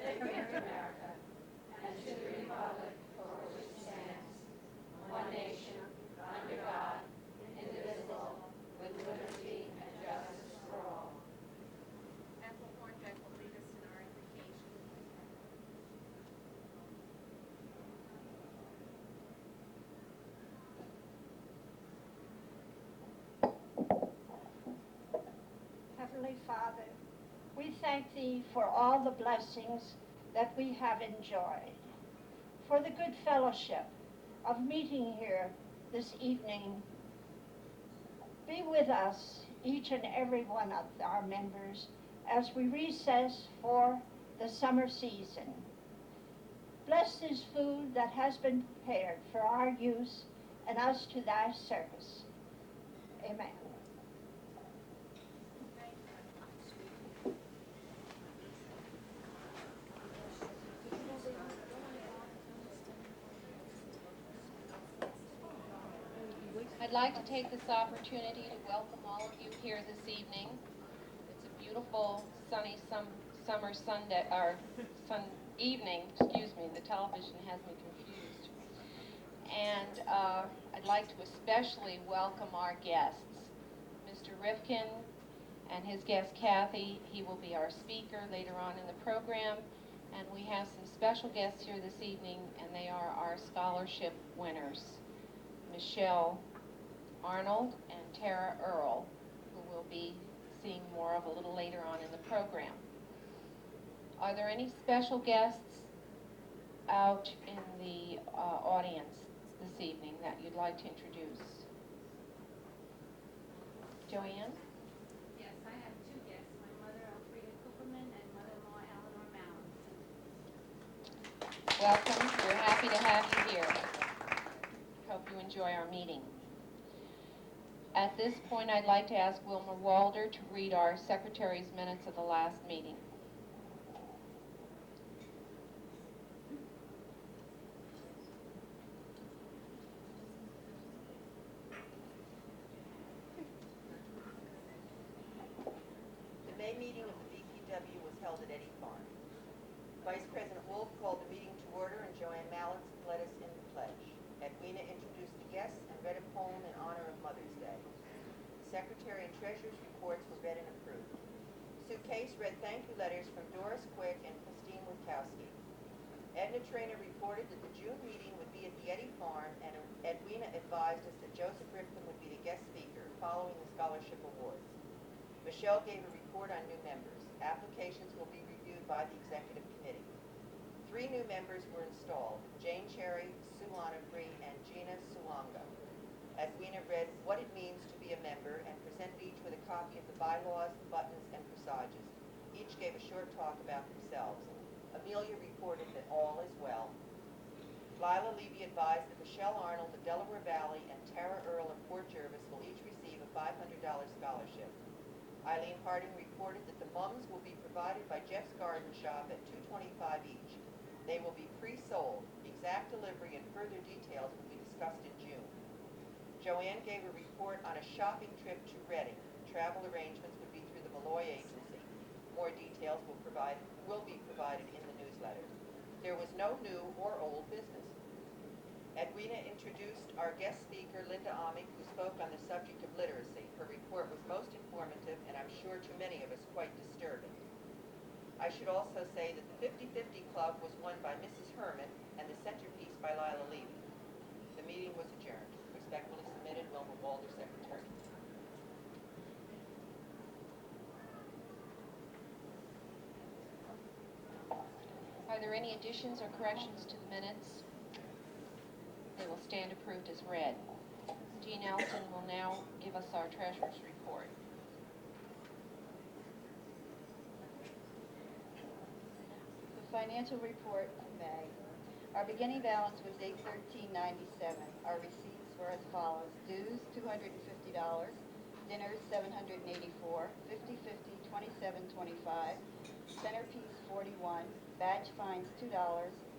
of America and to the republic for which it stands, one nation, under God, indivisible, with liberty and justice for all. Ethel Hornbeck will lead us in our invocation. Heavenly Father, we thank Thee for all the blessings that we have enjoyed, for the good fellowship of meeting here this evening. Be with us, each and every one of our members, as we recess for the summer season. Bless this food that has been prepared for our use and us to Thy service. Amen. I'd like to take this opportunity to welcome all of you here this evening. It's a beautiful, sunny summer Sunday, or evening, excuse me, the television has me confused. And I'd like to especially welcome our guests, Mr. Rifkin and his guest Kathy. He will be our speaker later on in the program. And we have some special guests here this evening, and they are our scholarship winners, Michelle Arnold and Tara Earl, who we'll be seeing more of a little later on in the program. Are there any special guests out in the audience this evening that you'd like to introduce? Joanne? Yes, I have two guests, my mother, Elfrida Cooperman, and mother-in-law, Eleanor Mallon. Welcome. We're happy to have you here. Hope you enjoy our meeting. At this point, I'd like to ask Wilma Walder to read our secretary's minutes of the last meeting. The May meeting of the BPW was held at Eddy Farm. Vice President Wolf called the meeting to order, and Joanne Mallon led us in the pledge. Edwina introduced the guests and read a poem in honor of Mother's Day. Secretary and Treasurer's reports were read and approved. Sue Case read thank you letters from Doris Quick and Christine Witkowski. Edna Traynor reported that the June meeting would be at the Eddy Farm, and Edwina advised us that Joseph Rifkin would be the guest speaker following the scholarship awards. Michelle gave a report on new members. Applications will be reviewed by the Executive Committee. 3 new members were installed: Jane Cherry, Sue Onifree, and Gina Suwanga. Edwina read what it means to be a member and presented each with a copy of the bylaws, buttons, and corsages. Each gave a short talk about themselves. Amelia reported that all is well. Lila Levy advised that Michelle Arnold of Delaware Valley and Tara Earl of Port Jervis will each receive a $500 scholarship. Eileen Harding reported that the mums will be provided by Jeff's Garden Shop at $2.25 each. They will be pre-sold. Exact delivery and further details will be discussed in June. Joanne gave a report on a shopping trip to Reading. Travel arrangements would be through the Malloy Agency. More details will be provided in the newsletter. There was no new or old business. Edwina introduced our guest speaker, Linda Amick, who spoke on the subject of literacy. Her report was most informative and I'm sure to many of us quite disturbing. I should also say that the 50-50 Club was won by Mrs. Herman and the centerpiece by Lila Levy. The meeting was adjourned. Respectfully submitted, Wilma Walder, Secretary. Are there any additions or corrections to the minutes? They will stand approved as read. Jean Elton will now give us our treasurer's report. The financial report for May. Our beginning balance was $813.97. Our receipts were as follows: dues $250, dinners $784, 50/50 $27.25, centerpiece $41, badge fines $2,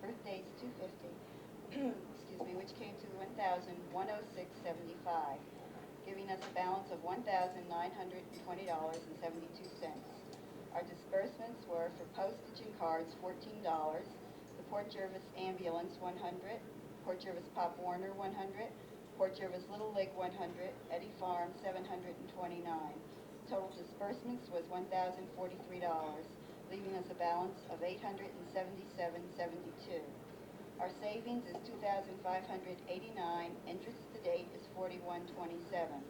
birthdays $250, excuse me, which came to $1,106.75, giving us a balance of $1,920.72. Our disbursements were for postage and cards, $14, the Port Jervis Ambulance, $100, Port Jervis Pop Warner, $100, Port Jervis Little League, $100, Eddie Farm, $729. Total disbursements was $1,043, leaving us a balance of $877.72. Our savings is $2,589. Interest to date is $41.27.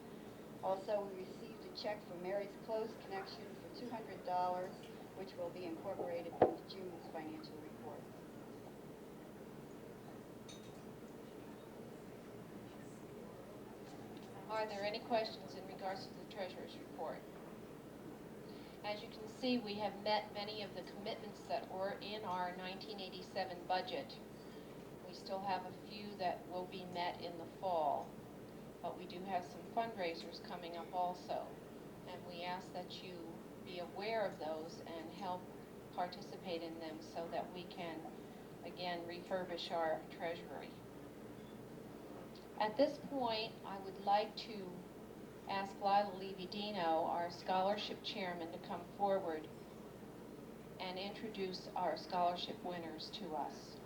Also, we received a check from Mary's Clothes Connection for $200, which will be incorporated into June's financial report. Are there any questions in regards to the treasurer's report? As you can see, we have met many of the commitments that were in our 1987 budget. We still have a few that will be met in the fall, but we do have some fundraisers coming up also, and we ask that you be aware of those and help participate in them so that we can, again, refurbish our treasury. At this point, I would like to ask Lila Levidino, our scholarship chairman, to come forward and introduce our scholarship winners to us.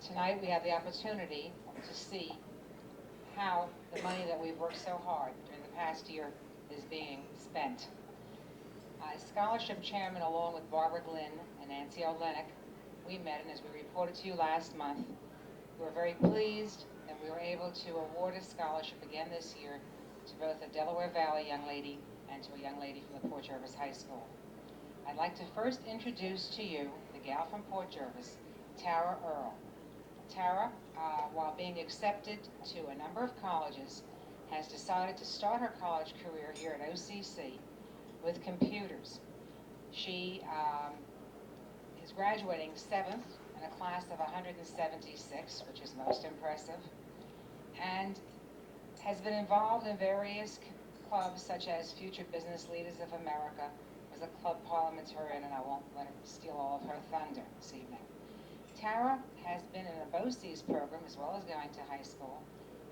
Tonight we have the opportunity to see how the money that we've worked so hard during the past year is being spent. As scholarship chairman, along with Barbara Glynn and Nancy Olenek, we met, and as we reported to you last month, we were very pleased that we were able to award a scholarship again this year to both a Delaware Valley young lady and to a young lady from the Port Jervis High School. I'd like to first introduce to you the gal from Port Jervis, Tara Earl. Tara, while being accepted to a number of colleges, has decided to start her college career here at OCC with computers. She is graduating 7th in a class of 176, which is most impressive, and has been involved in various clubs such as Future Business Leaders of America, was a club parliamentarian, and I won't let her steal all of her thunder this evening. Tara has been in a BOCES program as well as going to high school,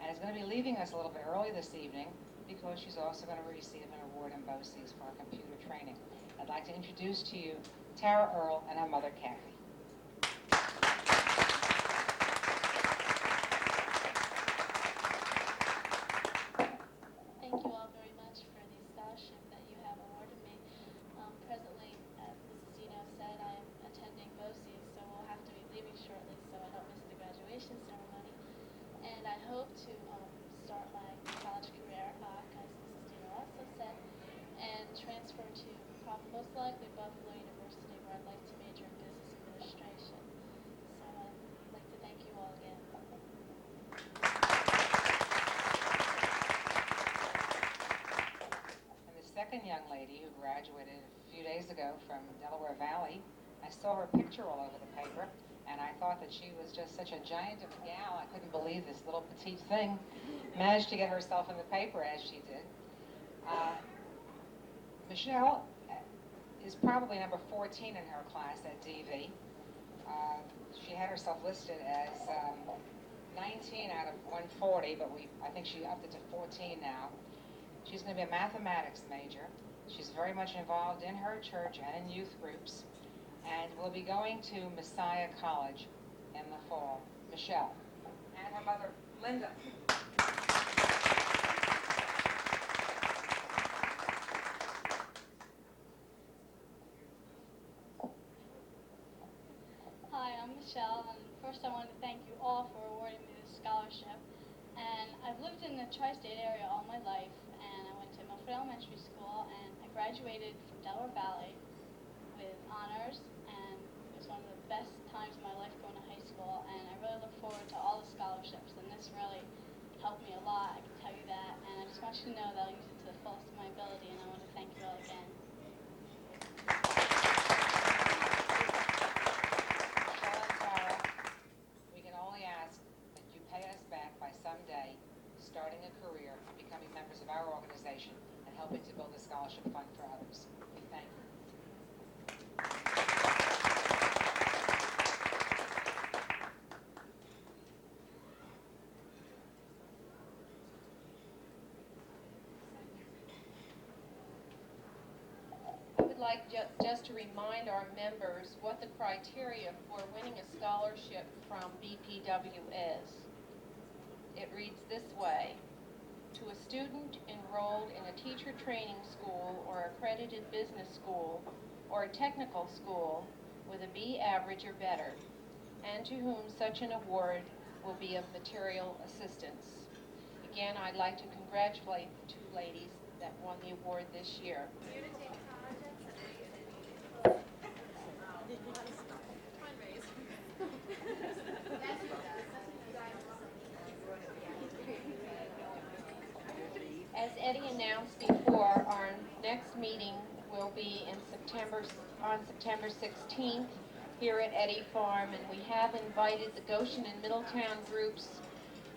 and is going to be leaving us a little bit early this evening because she's also going to receive an award in BOCES for her computer training. I'd like to introduce to you Tara Earl and her mother, Kathy. Thank you all very much for the scholarship that you have awarded me. Presently, as Mrs. Zeno said, I am attending BOCES, so we'll have to be leaving shortly so I don't miss the graduation ceremony. And I hope to start my college career, as Mrs. Zeno also said, and transfer to most likely Buffalo University, where I'd like to major in business administration. So I'd like to thank you all again. And the second young lady who graduated a few days ago from Delaware Valley, I saw her picture all over the paper, and I thought that she was just such a giant of a gal. I couldn't believe this little petite thing managed to get herself in the paper as she did. Michelle is probably number 14 in her class at DV. She had herself listed as 19 out of 140, but I think she upped it to 14 now. She's going to be a mathematics major. She's very much involved in her church and in youth groups, and will be going to Messiah College in the fall. Michelle. And her mother, Linda. Hi, I'm Michelle, and first I want to thank you all for awarding me this scholarship. And I've lived in the tri-state area all my life, and I went to Milford Elementary School, and I graduated from Delaware Valley with honors, and it was one of the best times of my life going to high school, and I really look forward to all the scholarships, and this really helped me a lot, I can tell you that, and I just want you to know that I'll use it to the fullest of my ability, and I want to thank you all again. Someday starting a career and becoming members of our organization and helping to build a scholarship fund for others. We thank you. like just to remind our members what the criteria for winning a scholarship from BPW is. It reads this way: to a student enrolled in a teacher training school or accredited business school or a technical school with a B average or better, and to whom such an award will be of material assistance. Again, I'd like to congratulate the two ladies that won the award this year. As Eddie announced before, our next meeting will be on September 16th here at Eddy Farm, and we have invited the Goshen and Middletown groups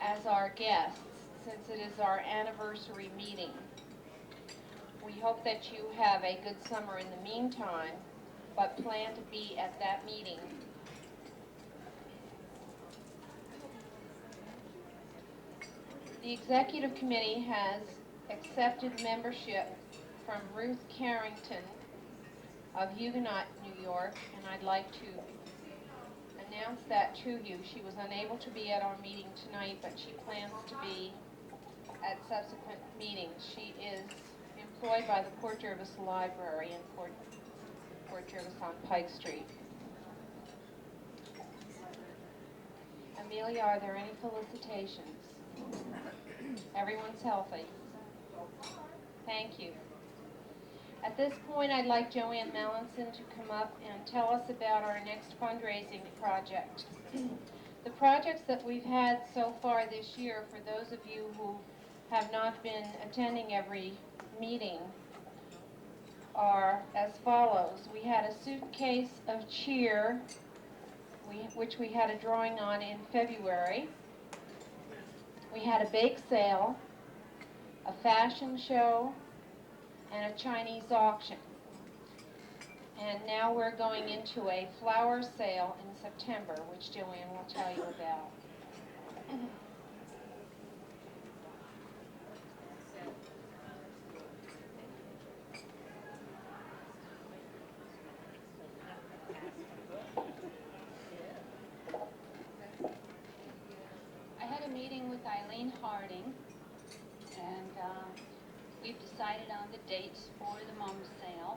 as our guests, since it is our anniversary meeting. We hope that you have a good summer in the meantime, but plan to be at that meeting. The Executive Committee has accepted membership from Ruth Carrington of Huguenot, New York, and I'd like to announce that to you. She was unable to be at our meeting tonight, but she plans to be at subsequent meetings. She is employed by the Port Jervis Library in Port Jervis on Pike Street. Amelia, are there any felicitations? Everyone's healthy. Thank you. At this point, I'd like Joanne Mallinson to come up and tell us about our next fundraising project. The projects that we've had so far this year, for those of you who have not been attending every meeting, are as follows. We had a suitcase of cheer, which we had a drawing on in February. We had a bake sale, a fashion show, and a Chinese auction. And now we're going into a flower sale in September, which Joanne will tell you about. I had a meeting with Eileen Harding, and we've decided on the dates for the mum sale.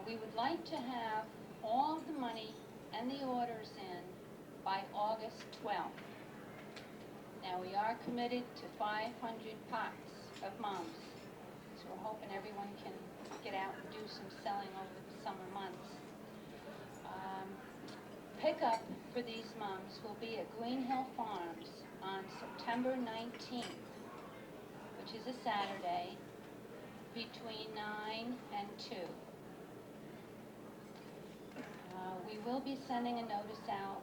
We would like to have all of the money and the orders in by August 12th. Now, we are committed to 500 pots of mums, so we're hoping everyone can get out and do some selling over the summer months. Pickup for these mums will be at Green Hill Farms on September 19th, which is a Saturday, between 9 and 2. We will be sending a notice out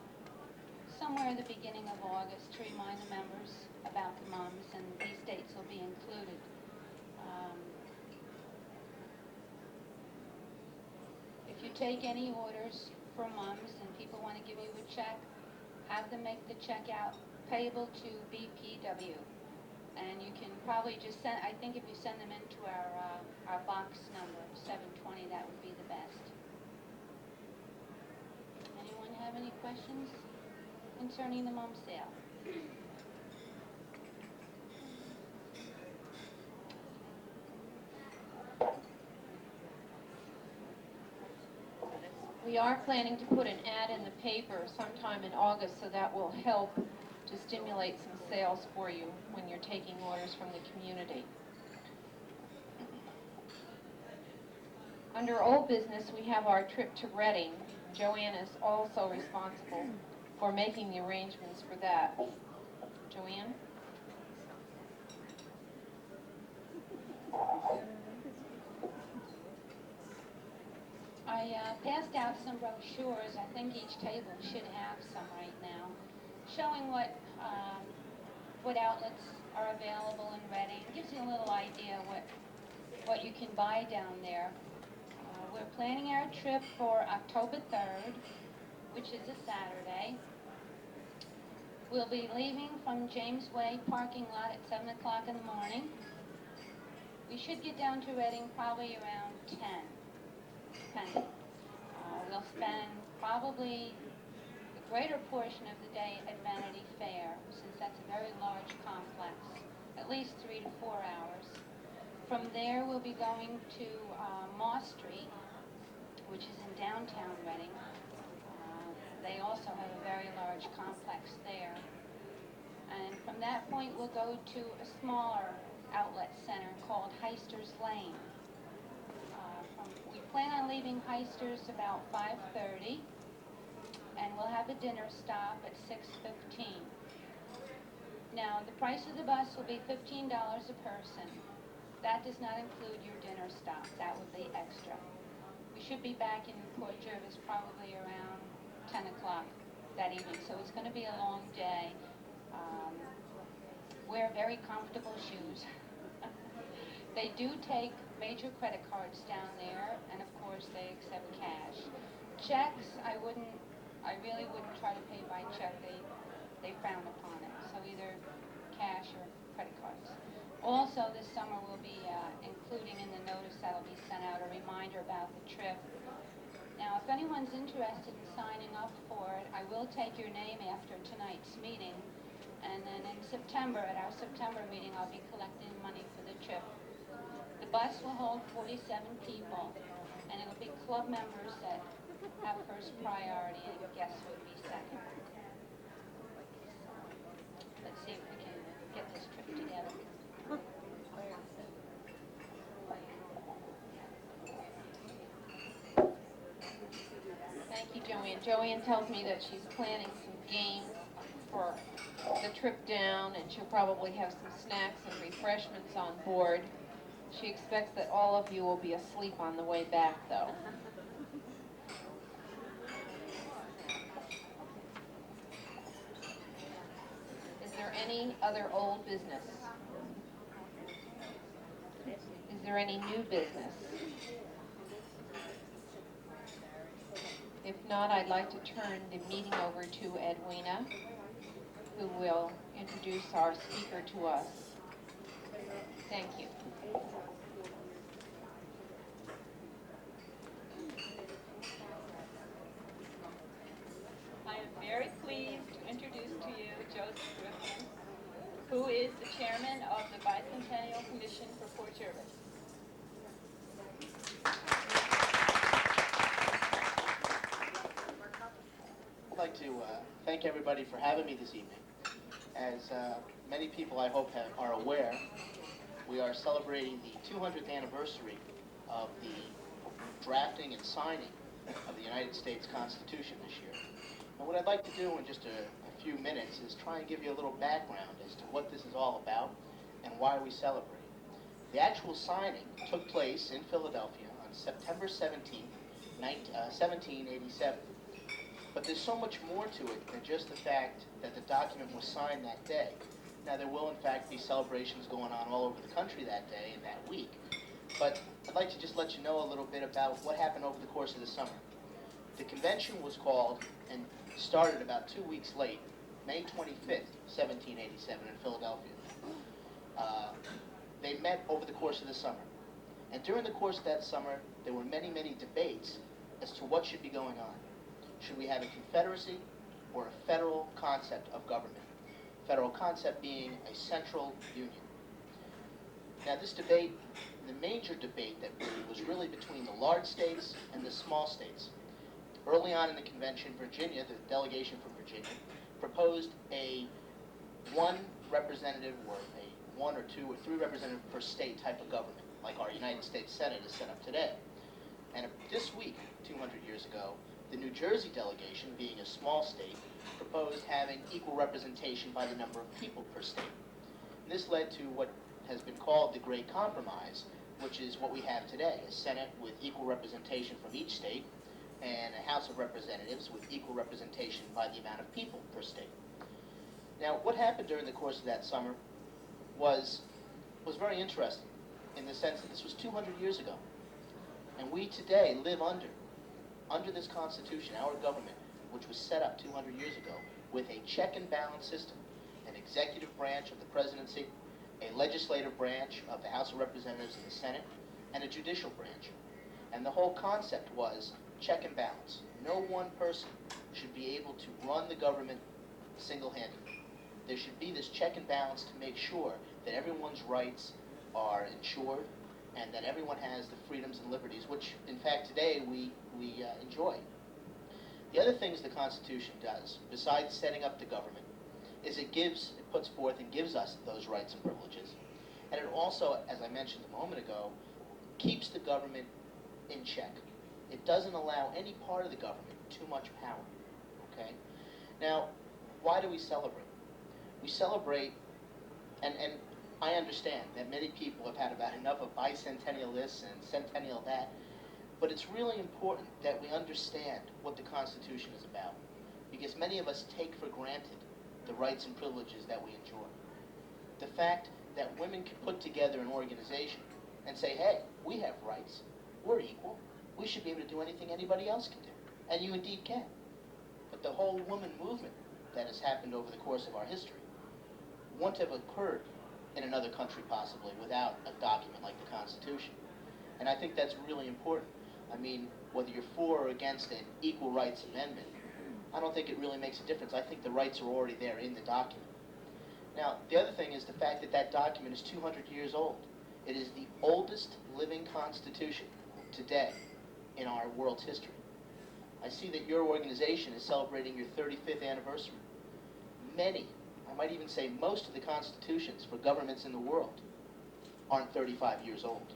somewhere at the beginning of August to remind the members about the mums, and these dates will be included. If you take any orders for mums and people want to give you a check, have them make the check out payable to BPW. And you can probably just send, I think if you send them into our box number, 720, that would be the best. Anyone have any questions concerning the mum sale? We are planning to put an ad in the paper sometime in August, so that will help to stimulate some sales for you when you're taking orders from the community. Under old business, we have our trip to Reading. Joanne is also responsible for making the arrangements for that. Joanne? I passed out some brochures. I think each table should have some right now, showing what outlets are available in Reading. It gives you a little idea what you can buy down there. We're planning our trip for October 3rd, which is a Saturday. We'll be leaving from James Way parking lot at 7 o'clock in the morning. We should get down to Reading probably around 10. spending. We'll spend probably the greater portion of the day at Vanity Fair, since that's a very large complex, at least 3 to 4 hours. From there, we'll be going to Moss Street, which is in downtown Reading. They also have a very large complex there. And from that point, we'll go to a smaller outlet center called Heister's Lane. We plan on leaving Heister's about 5:30, and we'll have a dinner stop at 6:15. Now, the price of the bus will be $15 a person. That does not include your dinner stop. That would be extra. We should be back in Port Jervis probably around 10 o'clock that evening, so it's going to be a long day. Wear very comfortable shoes. They do take major credit cards down there, and of course they accept cash. Checks, I really wouldn't try to pay by check. They frown upon it, so either cash or credit cards. Also, this summer we'll be including in the notice that'll be sent out a reminder about the trip. Now, if anyone's interested in signing up for it, I will take your name after tonight's meeting, and then in September, at our September meeting, I'll be collecting money for the trip. The bus will hold 47 people, and it'll be club members that have first priority, and guests would be second. Let's see if we can get this trip together. Thank you, Joanne. Joanne tells me that she's planning some games for the trip down, and she'll probably have some snacks and refreshments on board. She expects that all of you will be asleep on the way back, though. Is there any other old business? Is there any new business? If not, I'd like to turn the meeting over to Edwina, who will introduce our speaker to us. Thank you. I am very pleased to introduce to you Joseph Griffin, who is the chairman of the Bicentennial Commission for Port Jervis. I'd like to thank everybody for having me this evening. As many people I hope are aware, we are celebrating the 200th anniversary of the drafting and signing of the United States Constitution this year. And what I'd like to do in just a few minutes is try and give you a little background as to what this is all about and why we celebrate. The actual signing took place in Philadelphia on September 17, 1787. But there's so much more to it than just the fact that the document was signed that day. Now, there will, in fact, be celebrations going on all over the country that day and that week. But I'd like to just let you know a little bit about what happened over the course of the summer. The convention was called and started about 2 weeks late, May 25th, 1787, in Philadelphia. They met over the course of the summer. And during the course of that summer, there were many, many debates as to what should be going on. Should we have a confederacy or a federal concept of government? Federal concept being a central union. Now, this debate, the major debate that was really between the large states and the small states. Early on in the convention, Virginia, the delegation from Virginia, proposed a one representative or a 1 or 2 or 3 representative per state type of government, like our United States Senate is set up today. And this week, 200 years ago, the New Jersey delegation, being a small state, proposed having equal representation by the number of people per state. And this led to what has been called the Great Compromise, which is what we have today, a Senate with equal representation from each state, and a House of Representatives with equal representation by the amount of people per state. Now, what happened during the course of that summer was very interesting in the sense that this was 200 years ago. And we today live under this Constitution, our government, which was set up 200 years ago, with a check and balance system, an executive branch of the presidency, a legislative branch of the House of Representatives and the Senate, and a judicial branch. And the whole concept was check and balance. No one person should be able to run the government single-handedly. There should be this check and balance to make sure that everyone's rights are ensured and that everyone has the freedoms and liberties, which, in fact, today we enjoy. The other things the Constitution does, besides setting up the government, is it puts forth and gives us those rights and privileges. And it also, as I mentioned a moment ago, keeps the government in check. It doesn't allow any part of the government too much power, okay? Now, why do we celebrate? We celebrate, and I understand that many people have had about enough of bicentennial this and centennial that, but it's really important that we understand what the Constitution is about, because many of us take for granted the rights and privileges that we enjoy. The fact that women can put together an organization and say, hey, we have rights, we're equal, we should be able to do anything anybody else can do, and you indeed can. But the whole woman movement that has happened over the course of our history wouldn't have occurred in another country possibly without a document like the Constitution. And I think that's really important. I mean, whether you're for or against an equal rights amendment, I don't think it really makes a difference. I think the rights are already there in the document. Now, the other thing is the fact that that document is 200 years old. It is the oldest living constitution today in our world's history. I see that your organization is celebrating your 35th anniversary. Many, I might even say most of the constitutions for governments in the world aren't 35 years old.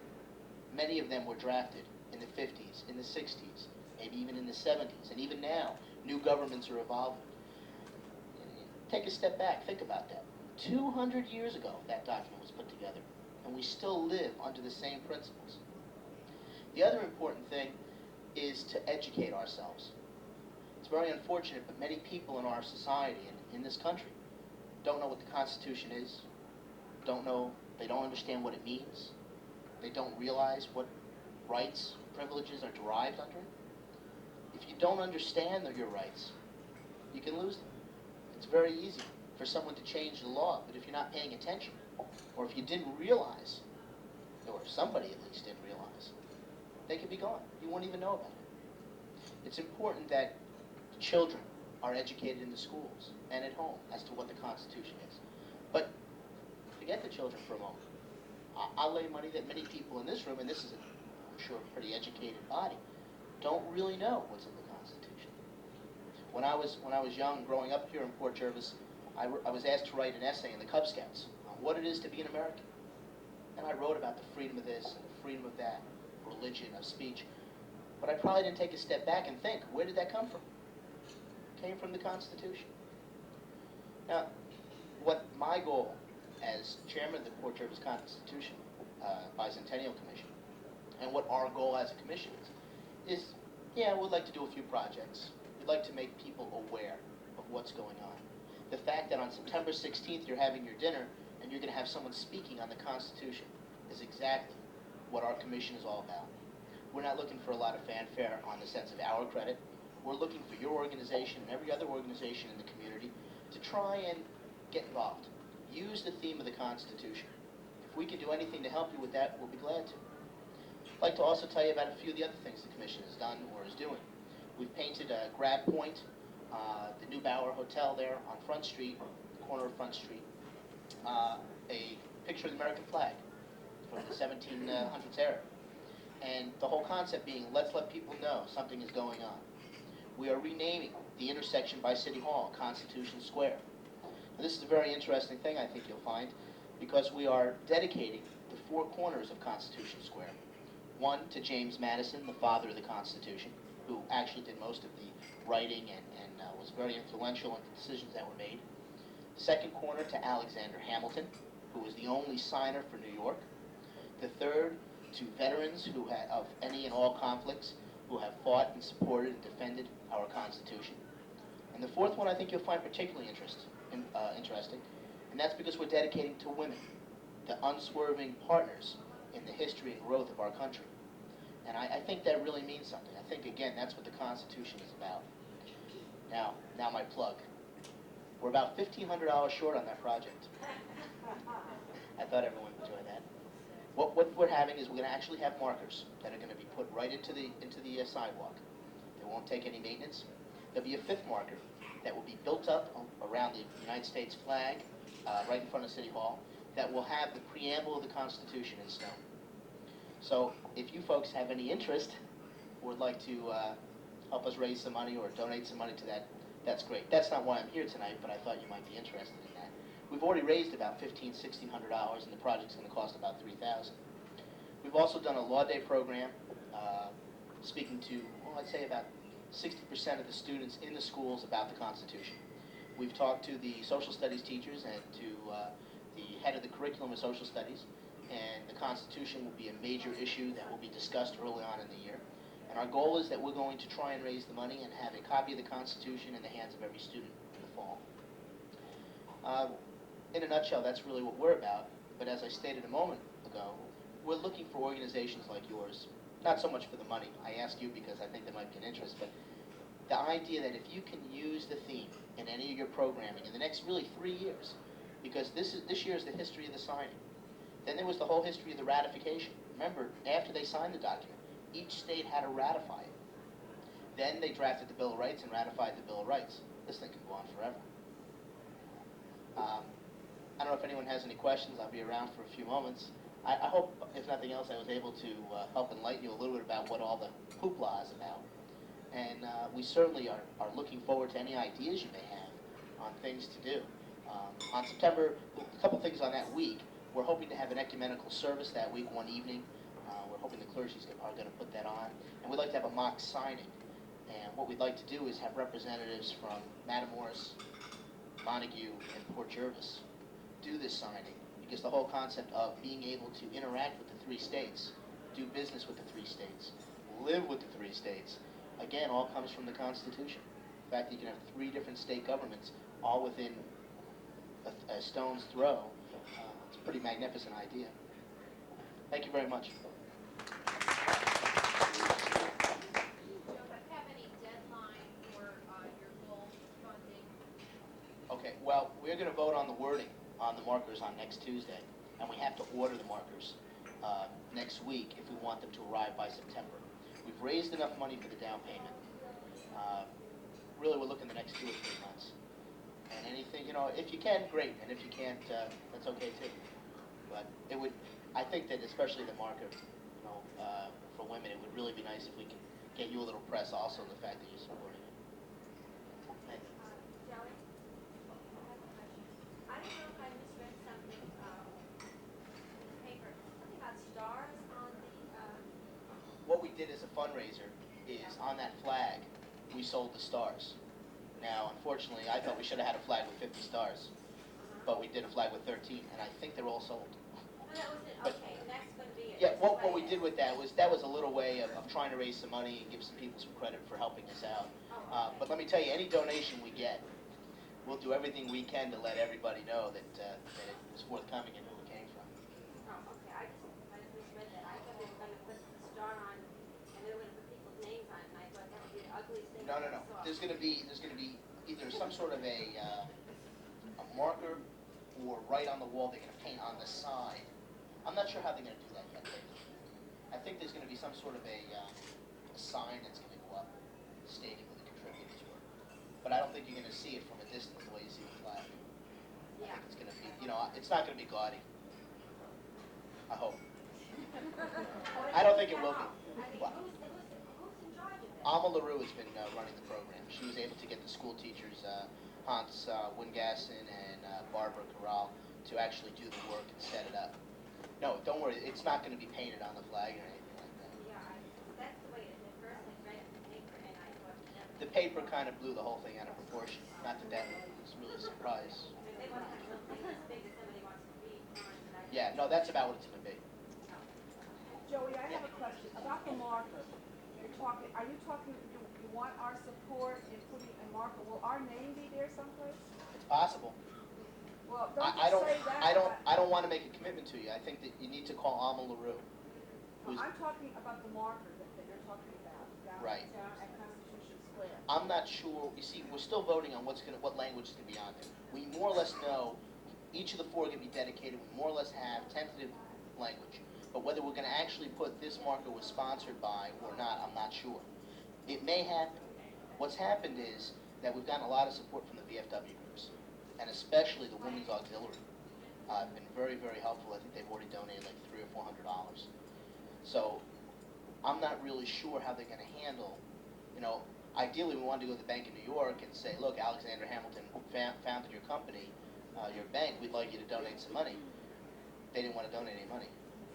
Many of them were drafted in the 50s, in the 60s, maybe even in the 70s, and even now, new governments are evolving. Take a step back, think about that. 200 years ago, that document was put together, and we still live under the same principles. The other important thing is to educate ourselves. It's very unfortunate, but many people in our society and in this country don't know what the Constitution is, they don't understand what it means, they don't realize what rights, privileges are derived under it. If you don't understand your rights, you can lose them. It's very easy for someone to change the law, but if you're not paying attention, or if you didn't realize, or if somebody at least didn't realize, they could be gone. You won't even know about it. It's important that children are educated in the schools and at home as to what the Constitution is. But forget the children for a moment. I'll lay money that many people in this room, and this is, I'm sure, a pretty educated body, don't really know what's in the Constitution. When I was young, growing up here in Port Jervis, I was asked to write an essay in the Cub Scouts on what it is to be an American. And I wrote about the freedom of this and the freedom of that, religion, of speech. But I probably didn't take a step back and think, where did that come from? It came from the Constitution. Now, what my goal as chairman of the Port Jervis Constitution Bicentennial Commission, and what our goal as a commission is, yeah, we'd like to do a few projects. We'd like to make people aware of what's going on. The fact that on September 16th you're having your dinner and you're going to have someone speaking on the Constitution is exactly what our commission is all about. We're not looking for a lot of fanfare on the sense of our credit. We're looking for your organization and every other organization in the community to try and get involved. Use the theme of the Constitution. If we can do anything to help you with that, we'll be glad to. I'd like to also tell you about a few of the other things the Commission has done or is doing. We've painted a Grab Point, the New Bower Hotel there on Front Street, corner of Front Street, a picture of the American flag from the 1700s era. And the whole concept being, let's let people know something is going on. We are renaming the intersection by City Hall, Constitution Square. Now, this is a very interesting thing, I think you'll find, because we are dedicating the four corners of Constitution Square. One to James Madison, the father of the Constitution, who actually did most of the writing and was very influential in the decisions that were made. Second corner to Alexander Hamilton, who was the only signer for New York. The third to veterans who of any and all conflicts who have fought and supported and defended our Constitution. And the fourth one I think you'll find particularly interesting, and that's because we're dedicating to women, the unswerving partners in the history and growth of our country. And I think that really means something. I think, again, that's what the Constitution is about. Now my plug. We're about $1,500 short on that project. I thought everyone would enjoy that. What we're having is we're going to actually have markers that are going to be put right into the sidewalk. They won't take any maintenance. There'll be a fifth marker that will be built up around the United States flag, right in front of City Hall, that will have the preamble of the Constitution in stone. So if you folks have any interest or would like to help us raise some money or donate some money to that, that's great. That's not why I'm here tonight, but I thought you might be interested in that. We've already raised about $1,500, $1,600, and the project's going to cost about $3,000. We've also done a law day program, speaking to, well, I'd say about 60% of the students in the schools about the Constitution. We've talked to the social studies teachers and to the head of the curriculum of social studies, and the Constitution will be a major issue that will be discussed early on in the year. And our goal is that we're going to try and raise the money and have a copy of the Constitution in the hands of every student in the fall. In a nutshell, that's really what we're about. But as I stated a moment ago, we're looking for organizations like yours, not so much for the money. I ask you because I think there might be an interest, but the idea that if you can use the theme in any of your programming in the next really 3 years, because this year is the history of the signing. Then there was the whole history of the ratification. Remember, after they signed the document, each state had to ratify it. Then they drafted the Bill of Rights and ratified the Bill of Rights. This thing can go on forever. I don't know if anyone has any questions. I'll be around for a few moments. I hope, if nothing else, I was able to help enlighten you a little bit about what all the hoopla is about. And we certainly are looking forward to any ideas you may have on things to do. On September, a couple things on that week. We're hoping to have an ecumenical service that week, one evening. We're hoping the clergy are going to put that on. And we'd like to have a mock signing. And what we'd like to do is have representatives from Matamoros, Montague, and Port Jervis do this signing. Because the whole concept of being able to interact with the 3 states, do business with the 3 states, live with the 3 states, again, all comes from the Constitution. In fact, you can have 3 different state governments all within a stone's throw. It's a pretty magnificent idea. Thank you very much. Okay, well, we're going to vote on the wording on the markers on next Tuesday, and we have to order the markers next week if we want them to arrive by September. We've raised enough money for the down payment. Really, we're looking the next 2 or 3 months. And anything, if you can, great, and if you can't, that's okay too. But it would, I think that especially the marker, for women, it would really be nice if we could get you a little press also, the fact that you're supporting it. Thank you. Joey, I have a question. I don't know if I misread something in the paper. Something about stars on the, What we did as a fundraiser is on that flag, we sold the stars. Now, unfortunately, I thought we should have had a flag with 50 stars, but we did a flag with 13, and I think they're all sold. no, that was it. But- Okay, that's going to be it. Yeah, That's what the we way did it with that was a little way of trying to raise some money and give some people some credit for helping us out. Oh, okay. But let me tell you, any donation we get, we'll do everything we can to let everybody know that it was forthcoming and who it came from. Oh, okay, I just misread that. I thought they were going to put the star on, and they were going to put people's names on it, and I thought that would be the ugliest thing No. I ever saw. There's going to be either some sort of a marker or right on the wall they're going to paint on the side. I'm not sure how they're going to do that yet. I think there's going to be some sort of a sign that's going to go up stating who the contributors were. But I don't think you're going to see it from a distance the way you see the flag. Yeah. I think it's going to be, it's not going to be gaudy. I hope. I don't think it will be. I mean, Well, who's in charge of that? Alma LaRue has been running the program. She was able to get the school teachers, Hans Wingasson and Barbara Corral, to actually do the work and set it up. No, don't worry. It's not going to be painted on the flag or anything like that. Yeah, that's the way it first I read it in the paper, and I thought never. The paper kind of blew the whole thing out of proportion. Not that that was really a surprise. They want to have something as big as somebody wants to read. But I Yeah, no, that's about what it's going to be. Joey, I have a question about the marker. Are you talking, you want our support in putting a marker? Will our name be there someplace? It's possible. Well, don't I don't. just say that. I don't want to make a commitment to you. I think that you need to call Alma LaRue. Well, I'm talking about the marker that you're talking about down Right. at Constitution Square. I'm not sure. You see, we're still voting on what language is going to be on there. We more or less know each of the 4 are going to be dedicated. We more or less have tentative language. But whether we're gonna actually put this marker was sponsored by or not, I'm not sure. It may happen. What's happened is that we've gotten a lot of support from the VFW groups, and especially the Women's Auxiliary. Been very, very helpful. I think they've already donated like $300 or $400. So I'm not really sure how they're gonna handle, ideally we wanted to go to the Bank of New York and say, look, Alexander Hamilton founded your company, your bank, we'd like you to donate some money. They didn't want to donate any money.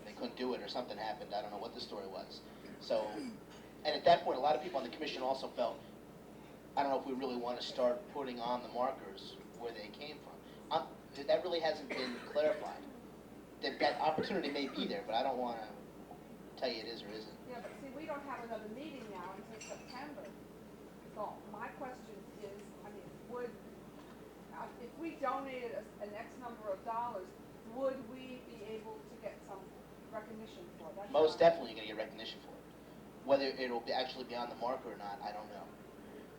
They couldn't do it or something happened. I don't know what the story was. So, and at that point, a lot of people on the commission also felt, I don't know if we really want to start putting on the markers where they came from. That really hasn't been clarified. That opportunity may be there, but I don't want to tell you it is or isn't. Yeah, but see, we don't have another meeting now until September. So my question is, if we donated an X number of dollars, would we be able to get some recognition for that? Most definitely you're going to get recognition for it. Whether it'll actually be on the marker or not, I don't know.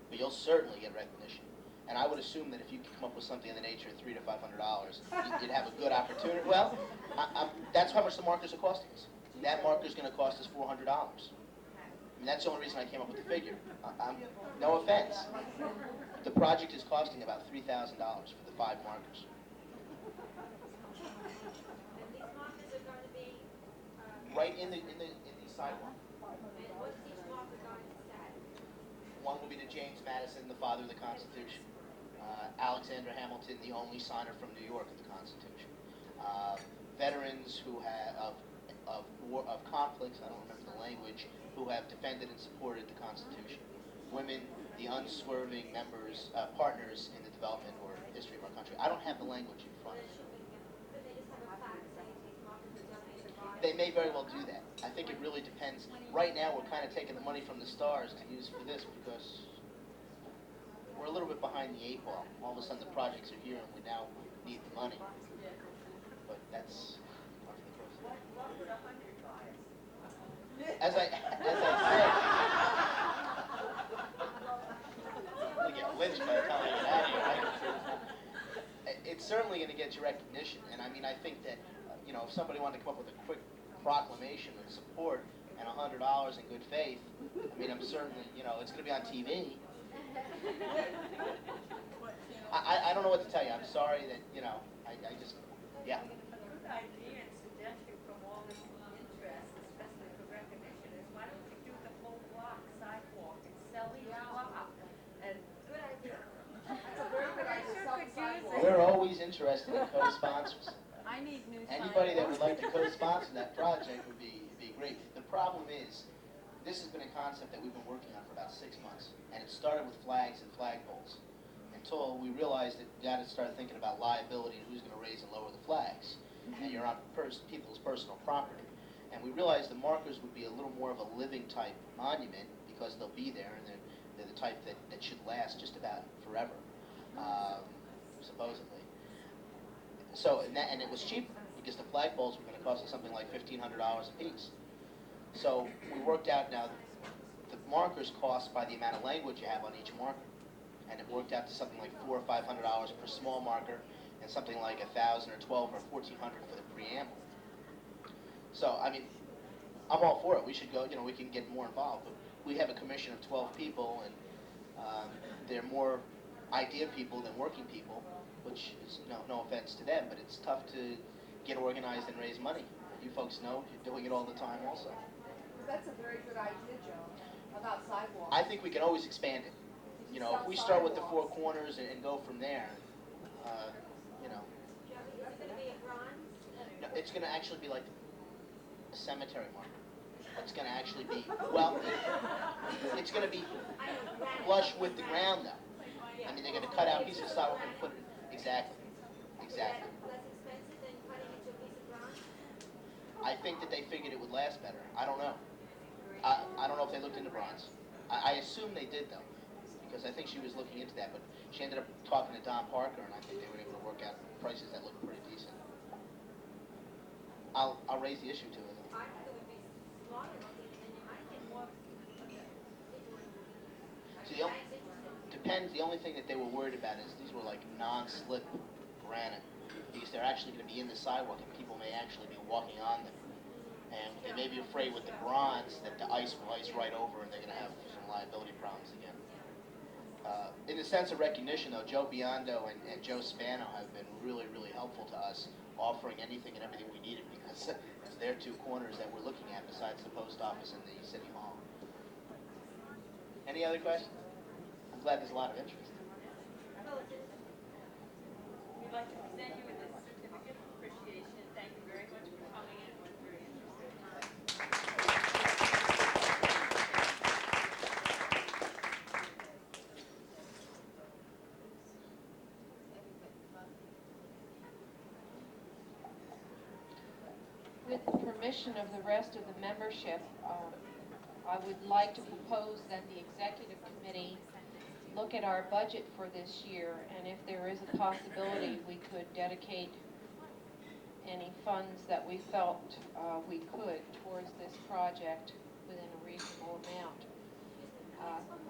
But you'll certainly get recognition. And I would assume that if you could come up with something in the nature of $300 to $500, you'd have a good opportunity. Well, that's how much the markers are costing us. That marker's going to cost us $400. And that's the only reason I came up with the figure. No offense. The project is costing about $3,000 for the 5 markers. And these markers are going to be, Right in the sidewalk. and what's each marker going to say? One will be to James Madison, the father of the Constitution. Alexander Hamilton, the only signer from New York of the Constitution. Veterans who have of conflicts, I don't remember the language, who have defended and supported the Constitution. Women, the unswerving members, partners in the development or history of our country. I don't have the language in front of me. Could they just have a plaque saying these markers are donated by? They may very well do that. I think it really depends. Right now, we're kind of taking the money from the stars to use for this because we're a little bit behind the 8 ball. All of a sudden, the projects are here and we now need the money. But that's part of the process. What would 100 buy us? As I said, we get lynched by the time I get out of here, right? It's certainly going to get you recognition, and I think that if somebody wanted to come up with a quick proclamation of support and $100 in good faith, I'm certainly it's going to be on TV. I don't know what to tell you. I'm sorry that I just yeah. Good idea and suggestion from all this interest, especially for recognition, is why don't we do the whole block sidewalk and sell each block? And Good idea. That's a very good idea, Sure sell could the use sidewalk. it. We're always interested in co-sponsors. I need new Anybody that would like to co-sponsor that project would be great. The problem is, this has been a concept that we've been working on for about 6 months, and it started with flags and flagpoles until we realized that you got to start thinking about liability and who's going to raise and lower the flags, and you're on people's personal property. And we realized the markers would be a little more of a living type monument because they'll be there, and they're the type that should last just about forever, supposedly. So, and it was cheaper because the flagpoles were going to cost us something like $1,500 a piece. So we worked out now the markers cost by the amount of language you have on each marker, and it worked out to something like $400 or $500 per small marker, and something like $1,000 or $1,200 or $1,400 for the preamble. So I'm all for it. We should go. We can get more involved. But we have a commission of 12 people, and they're more idea people than working people, which is no offense to them, but it's tough to get organized and raise money. You folks know you're doing it all the time also. That's a very good idea, Joe, about sidewalks. I think we can always expand it. If we start with the 4 corners and go from there, Jervis, is it going to be a bronze? no, it's going to actually be like a cemetery marker. It's going to actually be, it's going to be flush with the ground, though. They're going to cut out pieces of sidewalk and put it, exactly. Less expensive than cutting into a piece of bronze? I think that they figured it would last better. I don't know. I don't know if they looked into bronze. I assume they did, though, because I think she was looking into that, but she ended up talking to Don Parker, and I think they were able to work out prices that looked pretty decent. I'll raise the issue to her, though. I think it would be smaller looking, and you might get more. See, depends. The only thing that they were worried about is these were like non-slip granite, because they're actually going to be in the sidewalk, and people may actually be walking on them. And they may be afraid with the bronze that the ice will ice right over and they're going to have some liability problems again. In the sense of recognition, though, Joe Biondo and Joe Spano have been really, really helpful to us, offering anything and everything we needed, because it's their two corners that we're looking at besides the post office and the city hall. Any other questions? I'm glad there's a lot of interest. We'd like to present you with this certificate of appreciation. Thank you very much for coming in. It was very interesting. With the permission of the rest of the membership, I would like to propose that the executive committee look at our budget for this year, and if there is a possibility, we could dedicate any funds that we felt we could towards this project within a reasonable amount.